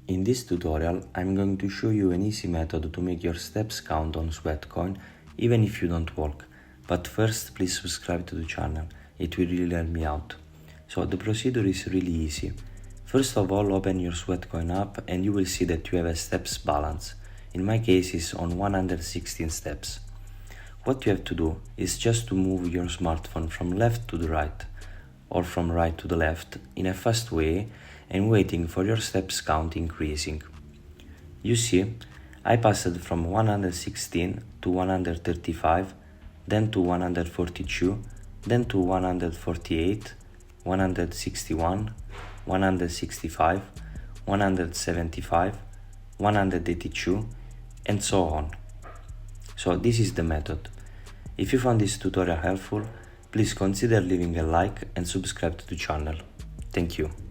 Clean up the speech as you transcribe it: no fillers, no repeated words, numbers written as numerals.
In this tutorial, I'm going to show you an easy method to make your steps count on Sweatcoin, even if you don't walk. But first, please subscribe to the channel, it will really help me out. So the procedure is really easy. First of all, open your Sweatcoin app and you will see that you have a steps balance. In my case, it's on 116 steps. What you have to do is just to move your smartphone from left to the right, or from right to the left in a fast way and waiting for your steps count increasing. You see, I passed from 116 to 135, then to 142, then to 148, 161, 165, 175, 182, and so on. So this is the method. If you found this tutorial helpful, please consider leaving a like and subscribe to the channel. Thank you.